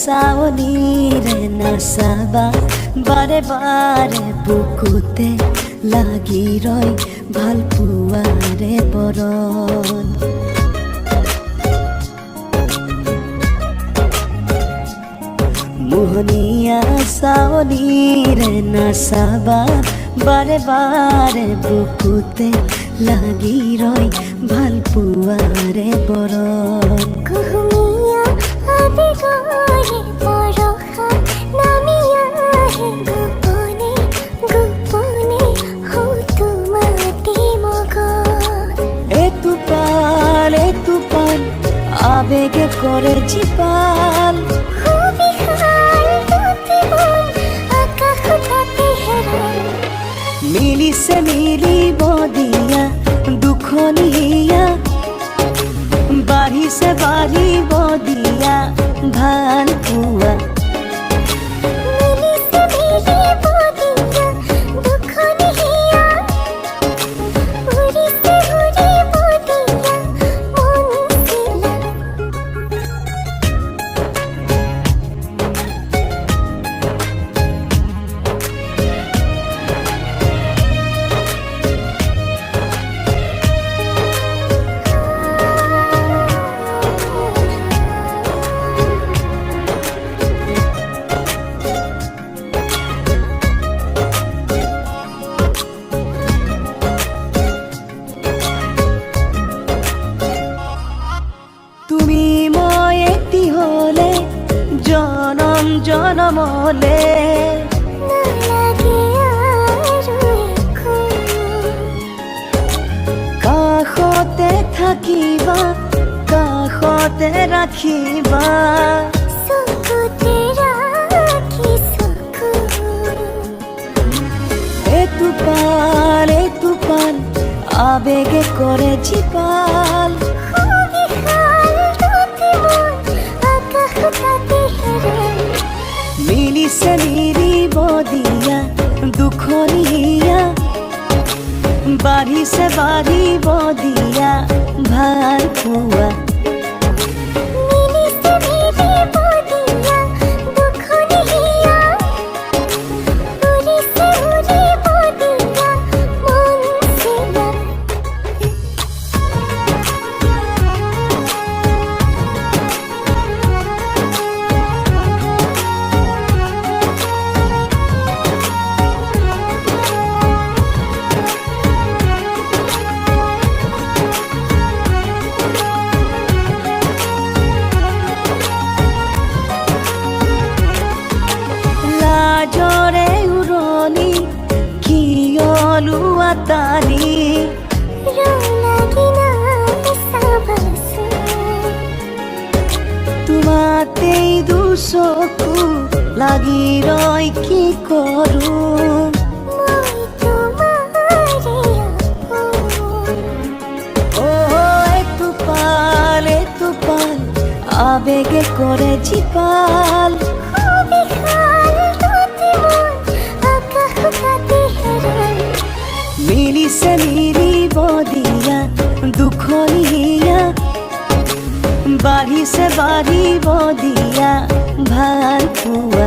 চাৱনিৰে নাচাবা বাৰে বাৰে বুকুতে লাগি ৰয় ভাল পোৱাৰে বৰণ মোহনীয়া চাৱনিৰে নাচাবা বাৰে বাৰে বুকুতে লাগি ৰয় ভাল পোৱাৰে বৰণ কুহুমীয়া আবেগৰে বৰষা নামি আহে গোপনে গোপনে হতো মাতি মগন এটুপাল আবেগে কৰে জীপাল মিলিছে মিলিব দিয়া দুখনীয়া বাঢ়িছে বাঢ়িব দিয়া ভাল পোৱা তুমি মই এটি হলে জনম জনমলে কাষতে থাকিবা কাষতে ৰাখিবা এটুপাল আবেগে কৰে জীপাল মিলিছে মিলিব দিয়া দুখনীয়া বাঢ়িছে বাঢ়িব দিয়া ভাল পোৱা লাজৰে উৰণি কিয়লো আতানি তোমাতেই দুচকু লাগি ৰয় কি কৰোঁ এটুপাল আবেগে কৰে জীপাল মিলিছে মিলিব দিয়া দুখনীয়া বাঢ়িছে বাঢ়িব দিয়া ভাল পোৱা